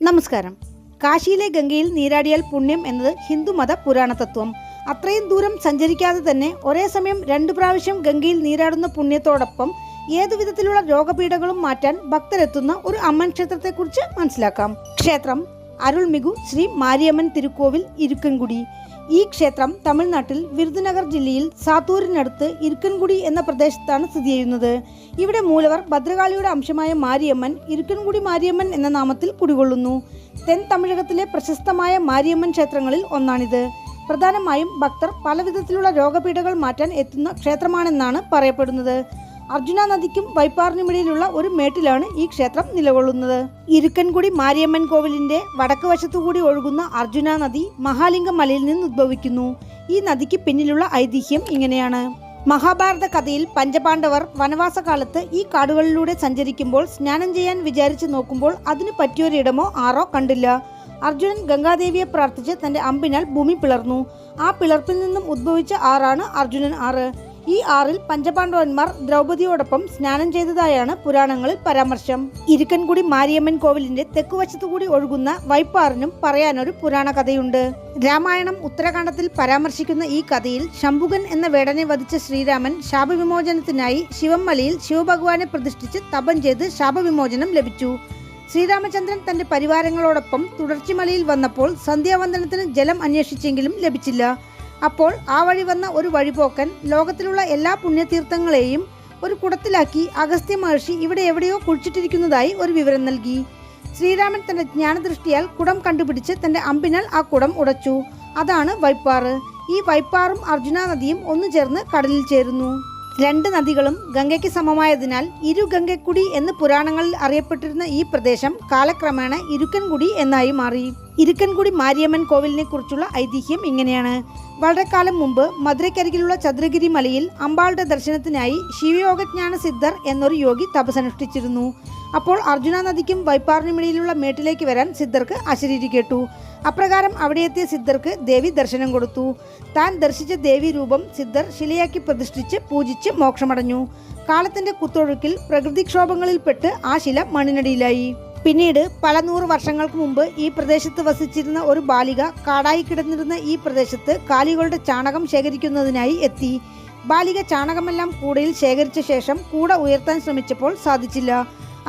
നമസ്കാരം. കാശിയിലെ ഗംഗയിൽ നീരാടിയാൽ പുണ്യം എന്നത് ഹിന്ദുമത പുരാണ തത്വം. അത്രയും ദൂരം സഞ്ചരിക്കാതെ തന്നെ ഒരേ സമയം 2 പ്രാവശ്യം ഗംഗയിൽ നീരാടുന്ന പുണ്യത്തോടൊപ്പം ഏതു വിധത്തിലുള്ള രോഗപീഠകളും മാറ്റാൻ ഭക്തരെത്തുന്ന ഒരു അമ്മൻ ക്ഷേത്രത്തെക്കുറിച്ച് മനസ്സിലാക്കാം. ക്ഷേത്രം അരുൾമികു ശ്രീ മാരിയമ്മൻ തിരുക്കോവിൽ ഇരിക്കൻകുടി. ഈ ക്ഷേത്രം തമിഴ്നാട്ടിൽ വിരുദുനഗർ ജില്ലയിൽ സാത്തൂരിനടുത്ത് ഇരിക്കൻകുടി എന്ന പ്രദേശത്താണ് സ്ഥിതി ചെയ്യുന്നത്. ഇവിടെ മൂലവർ ഭദ്രകാളിയുടെ അംശമായ മാരിയമ്മൻ ഇരിക്കൻകുടി മാരിയമ്മൻ എന്ന നാമത്തിൽ കുടികൊള്ളുന്നു. തെൻ തമിഴകത്തിലെ പ്രശസ്തമായ മാരിയമ്മൻ ക്ഷേത്രങ്ങളിൽ ഒന്നാണിത്. പ്രധാനമായും ഭക്തർ പലവിധത്തിലുള്ള രോഗപീഠകൾ മാറ്റാൻ എത്തുന്ന ക്ഷേത്രമാണെന്നാണ് പറയപ്പെടുന്നത്. അർജുന നദിക്കും വൈപ്പാറിനുമിടയിലുള്ള ഒരു മേട്ടിലാണ് ഈ ക്ഷേത്രം നിലകൊള്ളുന്നത്. ഇരിക്കൻകുടി മാരിയമ്മൻ കോവിലിന്റെ വടക്ക് വശത്തുകൂടി ഒഴുകുന്ന അർജുന നദി മഹാലിംഗ മലയിൽ നിന്ന് ഉദ്ഭവിക്കുന്നു. ഈ നദിക്ക് പിന്നിലുള്ള ഐതിഹ്യം ഇങ്ങനെയാണ്. മഹാഭാരത കഥയിൽ പഞ്ചപാണ്ഡവർ വനവാസകാലത്ത് ഈ കാടുകളിലൂടെ സഞ്ചരിക്കുമ്പോൾ സ്നാനം ചെയ്യാൻ വിചാരിച്ചു നോക്കുമ്പോൾ അതിന് പറ്റിയൊരിടമോ ആറോ കണ്ടില്ല. അർജുനൻ ഗംഗാദേവിയെ പ്രാർത്ഥിച്ച് തന്റെ അമ്പിനാൽ ഭൂമി പിളർന്നു. ആ പിളർപ്പിൽ നിന്നും ഉദ്ഭവിച്ച ആറാണ് അർജുനൻ ആറ്. ഈ ആറിൽ പഞ്ചപാണ്ഡവന്മാർ ദ്രൗപദിയോടൊപ്പം സ്നാനം ചെയ്തതായാണ് പുരാണങ്ങളിൽ പരാമർശം. ഇരിക്കൻകുടി മാരിയമ്മൻ കോവിലിന്റെ തെക്കുവശത്തുകൂടി ഒഴുകുന്ന വൈപ്പാറിനും പറയാനൊരു പുരാണ കഥയുണ്ട്. രാമായണം ഉത്തരകാണ്ഡത്തിൽ പരാമർശിക്കുന്ന ഈ കഥയിൽ ശംഭുകൻ എന്ന വേടനെ വധിച്ച ശ്രീരാമൻ ശാപവിമോചനത്തിനായി ശിവമലയിൽ ശിവഭഗവാനെ പ്രതിഷ്ഠിച്ച് തപം ചെയ്ത് ശാപവിമോചനം ലഭിച്ചു. ശ്രീരാമചന്ദ്രൻ തന്റെ പരിവാരങ്ങളോടൊപ്പം തുടർച്ചിമലയിൽ വന്നപ്പോൾ സന്ധ്യാവന്ദനത്തിന് ജലം അന്വേഷിച്ചെങ്കിലും ലഭിച്ചില്ല. അപ്പോൾ ആ വഴി വന്ന ഒരു വഴിപോക്കൻ ലോകത്തിലുള്ള എല്ലാ പുണ്യതീർത്ഥങ്ങളെയും ഒരു കുടത്തിലാക്കി അഗസ്ത്യ മഹർഷി ഇവിടെ എവിടെയോ കുഴിച്ചിട്ടിരിക്കുന്നതായി ഒരു വിവരം നൽകി. ശ്രീരാമൻ തന്റെ ജ്ഞാനദൃഷ്ടിയാൽ കുടം കണ്ടുപിടിച്ച് തന്റെ അമ്പിനാൽ ആ കുടം ഉടച്ചു. അതാണ് വൈപ്പാറ്. ഈ വൈപ്പാറും അർജുന നദിയും ഒന്നു ചേർന്ന് കടലിൽ ചേരുന്നു. 2 നദികളും ഗംഗയ്ക്ക് സമമായതിനാൽ ഇരുഗംഗക്കുടി എന്ന് പുരാണങ്ങളിൽ അറിയപ്പെട്ടിരുന്ന ഈ പ്രദേശം കാലക്രമേണ ഇരിക്കൻകുടി എന്നായി മാറി. ഇരിക്കൻകുടി മാരിയമ്മൻ കോവിലിനെ കുറിച്ചുള്ള ഐതിഹ്യം ഇങ്ങനെയാണ്. വളരെ കാലം മുമ്പ് മധുരയ്ക്കരികിലുള്ള ചന്ദ്രഗിരി മലയിൽ അമ്പാളുടെ ദർശനത്തിനായി ശിവയോഗജ്ഞാന സിദ്ധർ എന്നൊരു യോഗി തപസ്സനുഷ്ഠിച്ചിരുന്നു. അപ്പോൾ അർജുന നദിക്കും വൈപ്പാറിനുമിടയിലുള്ള മേട്ടിലേക്ക് വരാൻ സിദ്ധർക്ക് അശരീരി കേട്ടു. അപ്രകാരം അവിടെയെത്തിയ സിദ്ധർക്ക് ദേവി ദർശനം കൊടുത്തു. താൻ ദർശിച്ച ദേവി രൂപം സിദ്ധർ ശിലയാക്കി പ്രതിഷ്ഠിച്ച് പൂജിച്ച് മോക്ഷമടഞ്ഞു. കാലത്തിന്റെ കുത്തൊഴുക്കിൽ പ്രകൃതിക്ഷോഭങ്ങളിൽപ്പെട്ട് ആ ശില മണ്ണിനടിയിലായി. പിന്നീട് പല 100 വർഷങ്ങൾക്ക് മുമ്പ് ഈ പ്രദേശത്ത് വസിച്ചിരുന്ന ഒരു ബാലിക കാടായി കിടന്നിരുന്ന ഈ പ്രദേശത്ത് കാലികളുടെ ചാണകം ശേഖരിക്കുന്നതിനായി എത്തി. ബാലിക ചാണകമെല്ലാം കൂടയിൽ ശേഖരിച്ച ശേഷം കൂട ഉയർത്താൻ ശ്രമിച്ചപ്പോൾ സാധിച്ചില്ല.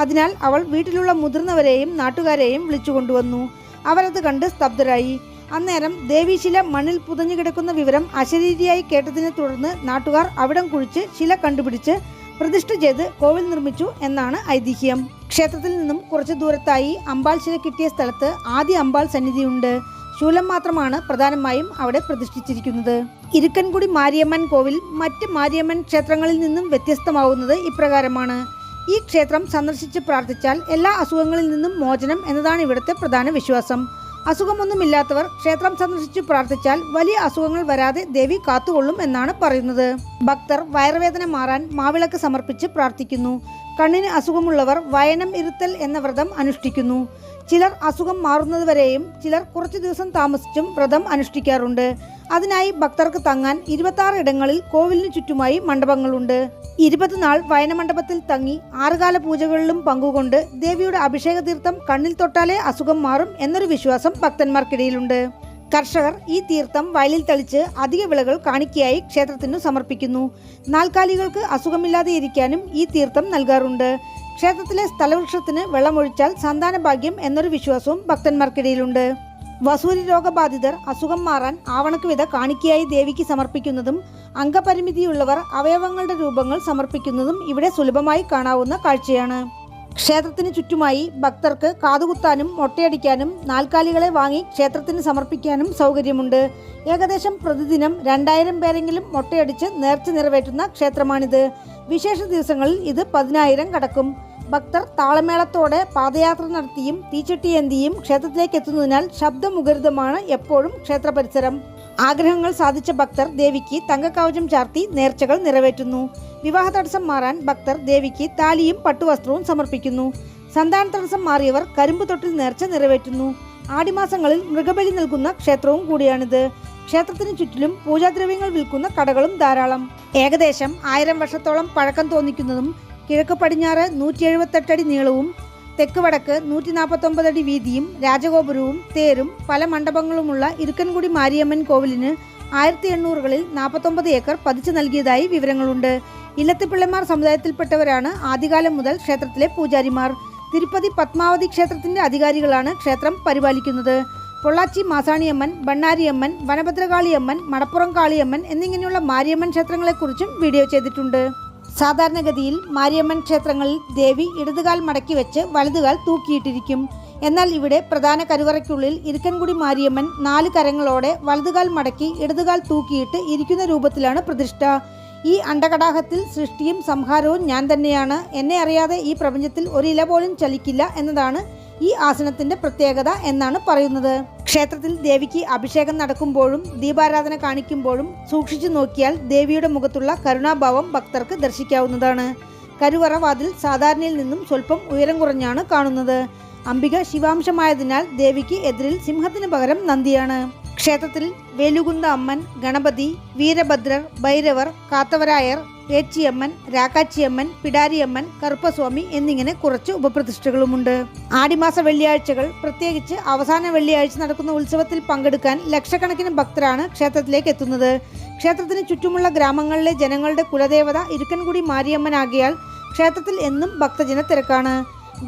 അതിനാൽ അവൾ വീട്ടിലുള്ള മുതിർന്നവരെയും നാട്ടുകാരെയും വിളിച്ചുകൊണ്ടുവന്നു. അവരത് കണ്ട് സ്തബ്ധരായി. അന്നേരം ദേവീശില മണ്ണിൽ പുതഞ്ഞു കിടക്കുന്ന വിവരം അശരീരിയായി കേട്ടതിനെ തുടർന്ന് നാട്ടുകാർ അവിടം കുഴിച്ച് ശില കണ്ടുപിടിച്ച് പ്രതിഷ്ഠ ചെയ്ത് കോവിൽ നിർമ്മിച്ചു എന്നാണ് ഐതിഹ്യം. ക്ഷേത്രത്തിൽ നിന്നും കുറച്ചു ദൂരത്തായി അമ്പാൾ ശില കിട്ടിയ സ്ഥലത്ത് ആദ്യ അമ്പാൾ സന്നിധിയുണ്ട്. ശൂലം മാത്രമാണ് പ്രധാനമായും അവിടെ പ്രതിഷ്ഠിച്ചിരിക്കുന്നത്. ഇരിക്കൻകുടി മാരിയമ്മൻ കോവിൽ മറ്റ് മാരിയമ്മൻ ക്ഷേത്രങ്ങളിൽ നിന്നും വ്യത്യസ്തമാവുന്നത് ഇപ്രകാരമാണ്. ഈ ക്ഷേത്രം സന്ദർശിച്ച് പ്രാർത്ഥിച്ചാൽ എല്ലാ അസുഖങ്ങളിൽ നിന്നും മോചനം എന്നതാണ് ഇവിടുത്തെ പ്രധാന വിശ്വാസം. അസുഖമൊന്നുമില്ലാത്തവർ ക്ഷേത്രം സന്ദർശിച്ച് പ്രാർത്ഥിച്ചാൽ വലിയ അസുഖങ്ങൾ വരാതെ ദേവി കാത്തുകൊള്ളും എന്നാണ് പറയുന്നത്. ഭക്തർ വയറുവേദന മാറാൻ മാവിളക്ക് സമർപ്പിച്ച് പ്രാർത്ഥിക്കുന്നു. കണ്ണിന് അസുഖമുള്ളവർ വയനം ഇരുത്തൽ എന്ന വ്രതം അനുഷ്ഠിക്കുന്നു. ചിലർ അസുഖം മാറുന്നതുവരെയും ചിലർ കുറച്ചു ദിവസം താമസിച്ചും വ്രതം അനുഷ്ഠിക്കാറുണ്ട്. അതിനായി ഭക്തർക്ക് തങ്ങാൻ 26 ഇടങ്ങളിൽ കോവിലിന് ചുറ്റുമായി മണ്ഡപങ്ങളുണ്ട്. 20 നാൾ വയനമണ്ഡപത്തിൽ തങ്ങി 6 കാല പൂജകളിലും പങ്കുകൊണ്ട് ദേവിയുടെ അഭിഷേക തീർത്ഥം കണ്ണിൽ തൊട്ടാലേ അസുഖം മാറും എന്നൊരു വിശ്വാസം ഭക്തന്മാർക്കിടയിലുണ്ട്. കർഷകർ ഈ തീർത്ഥം വയലിൽ തളിച്ച് അധിക വിളകൾ കാണിക്കയായി ക്ഷേത്രത്തിനു സമർപ്പിക്കുന്നു. നാൽക്കാലികൾക്ക് അസുഖമില്ലാതെ ഇരിക്കാനും ഈ തീർത്ഥം നൽകാറുണ്ട്. ക്ഷേത്രത്തിലെ സ്ഥലവൃക്ഷത്തിന് വെള്ളമൊഴിച്ചാൽ സന്താന ഭാഗ്യം എന്നൊരു വിശ്വാസവും ഭക്തന്മാർക്കിടയിലുണ്ട്. വസൂരി രോഗബാധിതർ അസുഖം മാറാൻ ആവണക്ക് വിധ കാണിക്കയായി ദേവിക്ക് സമർപ്പിക്കുന്നതും അംഗപരിമിതിയുള്ളവർ അവയവങ്ങളുടെ രൂപങ്ങൾ സമർപ്പിക്കുന്നതും ഇവിടെ സുലഭമായി കാണാവുന്ന കാഴ്ചയാണ്. ക്ഷേത്രത്തിന് ചുറ്റുമായി ഭക്തർക്ക് കാതുകുത്താനും മൊട്ടയടിക്കാനും നാൽക്കാലികളെ വാങ്ങി ക്ഷേത്രത്തിന് സമർപ്പിക്കാനും സൗകര്യമുണ്ട്. ഏകദേശം പ്രതിദിനം 2000 പേരെങ്കിലും മൊട്ടയടിച്ച് നേർച്ച നിറവേറ്റുന്ന ക്ഷേത്രമാണിത്. വിശേഷ ദിവസങ്ങളിൽ ഇത് 10,000 കടക്കും. ഭക്തർ താളമേളത്തോടെ പാദയാത്ര നടത്തിയും തീച്ചട്ടിയേന്തിയും ക്ഷേത്രത്തിലേക്ക് എത്തുന്നതിനാൽ ശബ്ദമുഖരിതമാണ് എപ്പോഴും ക്ഷേത്ര പരിസരം. ആഗ്രഹങ്ങൾ സാധിച്ച ഭക്തർ ദേവിക്ക് തങ്കക്കവചം ചാർത്തി നേർച്ചകൾ നിറവേറ്റുന്നു. വിവാഹ തടസ്സം മാറാൻ ഭക്തർ ദേവിക്ക് താലിയും പട്ടുവസ്ത്രവും സമർപ്പിക്കുന്നു. സന്താന തടസ്സം മാറിയവർ കരിമ്പ് തൊട്ടിൽ നേർച്ച നിറവേറ്റുന്നു. ആടിമാസങ്ങളിൽ മൃഗബലി നൽകുന്ന ക്ഷേത്രവും കൂടിയാണിത്. ക്ഷേത്രത്തിന് ചുറ്റിലും പൂജാദ്രവ്യങ്ങൾ വിൽക്കുന്ന കടകളും ധാരാളം. ഏകദേശം 1000 വർഷത്തോളം പഴക്കം തോന്നിക്കുന്നതും കിഴക്ക് പടിഞ്ഞാറ് 178 അടി നീളവും തെക്ക് വടക്ക് 149 അടി വീതിയും രാജഗോപുരവും തേരും പല മണ്ഡപങ്ങളുമുള്ള ഇരിക്കൻകുടി മാരിയമ്മൻ കോവിലിന് 1800കളിൽ 49 ഏക്കർ പതിച്ചു നൽകിയതായി വിവരങ്ങളുണ്ട്. ഇല്ലത്തിപ്പിള്ളമാർ സമുദായത്തിൽപ്പെട്ടവരാണ് ആദ്യകാലം മുതൽ ക്ഷേത്രത്തിലെ പൂജാരിമാർ. തിരുപ്പതി പത്മാവതി ക്ഷേത്രത്തിന്റെ അധികാരികളാണ് ക്ഷേത്രം പരിപാലിക്കുന്നത്. പൊള്ളാച്ചി മാസാണിയമ്മൻ, ബണ്ണാരിയമ്മൻ, വനഭദ്രകാളിയമ്മൻ, മടപ്പുറം കാളിയമ്മൻ എന്നിങ്ങനെയുള്ള മാരിയമ്മൻ ക്ഷേത്രങ്ങളെക്കുറിച്ചും വീഡിയോ ചെയ്തിട്ടുണ്ട്. സാധാരണഗതിയിൽ മാരിയമ്മൻ ക്ഷേത്രങ്ങളിൽ ദേവി ഇടതുകാൽ മടക്കി വെച്ച് വലതുകാൽ തൂക്കിയിട്ടിരിക്കും. എന്നാൽ ഇവിടെ പ്രധാന കരുവറയ്ക്കുള്ളിൽ ഇരിക്കൻകുടി മാരിയമ്മൻ 4 കരങ്ങളോടെ വലതുകാൽ മടക്കി ഇടതുകാൽ തൂക്കിയിട്ട് ഇരിക്കുന്ന രൂപത്തിലാണ് പ്രതിഷ്ഠ. ഈ അണ്ടകടാഹത്തിൽ സൃഷ്ടിയും സംഹാരവും ഞാൻ തന്നെയാണ്. എന്നെ അറിയാതെ ഈ പ്രപഞ്ചത്തിൽ ഒരു ഇല പോലും ചലിക്കില്ല എന്നതാണ് ഈ ആസനത്തിന്റെ പ്രത്യേകത എന്നാണ് പറയുന്നത്. ക്ഷേത്രത്തിൽ ദേവിക്ക് അഭിഷേകം നടക്കുമ്പോഴും ദീപാരാധന കാണിക്കുമ്പോഴും സൂക്ഷിച്ചു നോക്കിയാൽ ദേവിയുടെ മുഖത്തുള്ള കരുണാഭാവം ഭക്തർക്ക് ദർശിക്കാവുന്നതാണ്. കരുവറ വാതിൽ സാധാരണയിൽ നിന്നും സ്വല്പം ഉയരം കുറഞ്ഞാണ് കാണുന്നത്. അംബിക ശിവാംശമായതിനാൽ ദേവിക്ക് എതിരിൽ സിംഹത്തിന് പകരം നന്ദിയാണ്. ക്ഷേത്രത്തിൽ വേലുകുന്ത അമ്മൻ, ഗണപതി, വീരഭദ്രർ, ഭൈരവർ, കാത്തവരായർ, ഏച്ചിയമ്മൻ, രാക്കാച്ചിയമ്മൻ, പിടാരിയമ്മൻ, കറുപ്പസ്വാമി എന്നിങ്ങനെ കുറച്ച് ഉപപ്രതിഷ്ഠകളുമുണ്ട്. ആടിമാസ വെള്ളിയാഴ്ചകൾ, പ്രത്യേകിച്ച് അവസാന വെള്ളിയാഴ്ച നടക്കുന്ന ഉത്സവത്തിൽ പങ്കെടുക്കാൻ ലക്ഷക്കണക്കിന് ഭക്തരാണ് ക്ഷേത്രത്തിലേക്ക് എത്തുന്നത്. ക്ഷേത്രത്തിന് ചുറ്റുമുള്ള ഗ്രാമങ്ങളിലെ ജനങ്ങളുടെ കുലദേവത ഇരിക്കൻകുടി മാരിയമ്മനാകിയാൽ ക്ഷേത്രത്തിൽ എന്നും ഭക്തജന തിരക്കാണ്.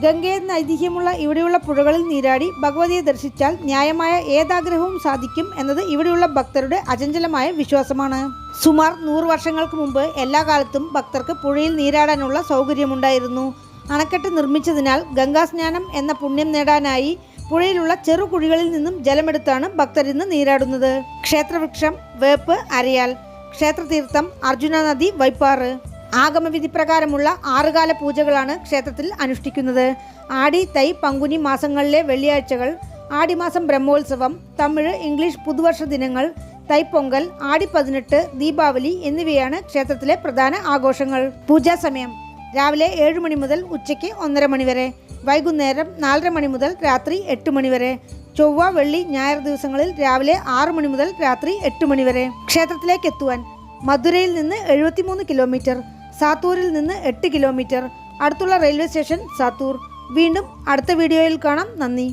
ഗംഗയെന്ന ഐതിഹ്യമുള്ള ഇവിടെയുള്ള പുഴകളിൽ നീരാടി ഭഗവതിയെ ദർശിച്ചാൽ ന്യായമായ ഏതാഗ്രഹവും സാധിക്കും എന്നത് ഇവിടെയുള്ള ഭക്തരുടെ അചഞ്ചലമായ വിശ്വാസമാണ്. സുമാർ 100 വർഷങ്ങൾക്ക് മുമ്പ് എല്ലാ കാലത്തും ഭക്തർക്ക് പുഴയിൽ നീരാടാനുള്ള സൗകര്യമുണ്ടായിരുന്നു. അണക്കെട്ട് നിർമ്മിച്ചതിനാൽ ഗംഗാസ്നാനം എന്ന പുണ്യം നേടാനായി പുഴയിലുള്ള ചെറു കുഴികളിൽ നിന്നും ജലമെടുത്താണ് ഭക്തരിന്ന് നീരാടുന്നത്. ക്ഷേത്രവൃക്ഷം വേപ്പ്, അരയാൽ. ക്ഷേത്രതീർത്ഥം അർജുന നദി, വൈപ്പാറ്. ആഗമവിധി പ്രകാരമുള്ള 6 കാല പൂജകളാണ് ക്ഷേത്രത്തിൽ അനുഷ്ഠിക്കുന്നത്. ആടി, തൈ, പങ്കുനി മാസങ്ങളിലെ വെള്ളിയാഴ്ചകൾ, ആടിമാസം ബ്രഹ്മോത്സവം, തമിഴ്, ഇംഗ്ലീഷ് പുതുവർഷ ദിനങ്ങൾ, തൈപ്പൊങ്കൽ, ആടി 18, ദീപാവലി എന്നിവയാണ് ക്ഷേത്രത്തിലെ പ്രധാന ആഘോഷങ്ങൾ. പൂജാസമയം രാവിലെ 7 മണി മുതൽ ഉച്ചയ്ക്ക് 1:30 മണി വരെ, വൈകുന്നേരം 4:30 മണി മുതൽ രാത്രി 8 മണി വരെ. ചൊവ്വ, വെള്ളി, ഞായർ ദിവസങ്ങളിൽ രാവിലെ 6 മണി മുതൽ രാത്രി 8 മണി വരെ. ക്ഷേത്രത്തിലേക്ക് എത്തുവാൻ മധുരയിൽ നിന്ന് 73 കിലോമീറ്റർ, സാത്തൂരിൽ നിന്ന് 8 കിലോമീറ്റർ. അടുത്തുള്ള റെയിൽവേ സ്റ്റേഷൻ സാത്തൂർ. വീണ്ടും അടുത്ത വീഡിയോയിൽ കാണാം. നന്ദി.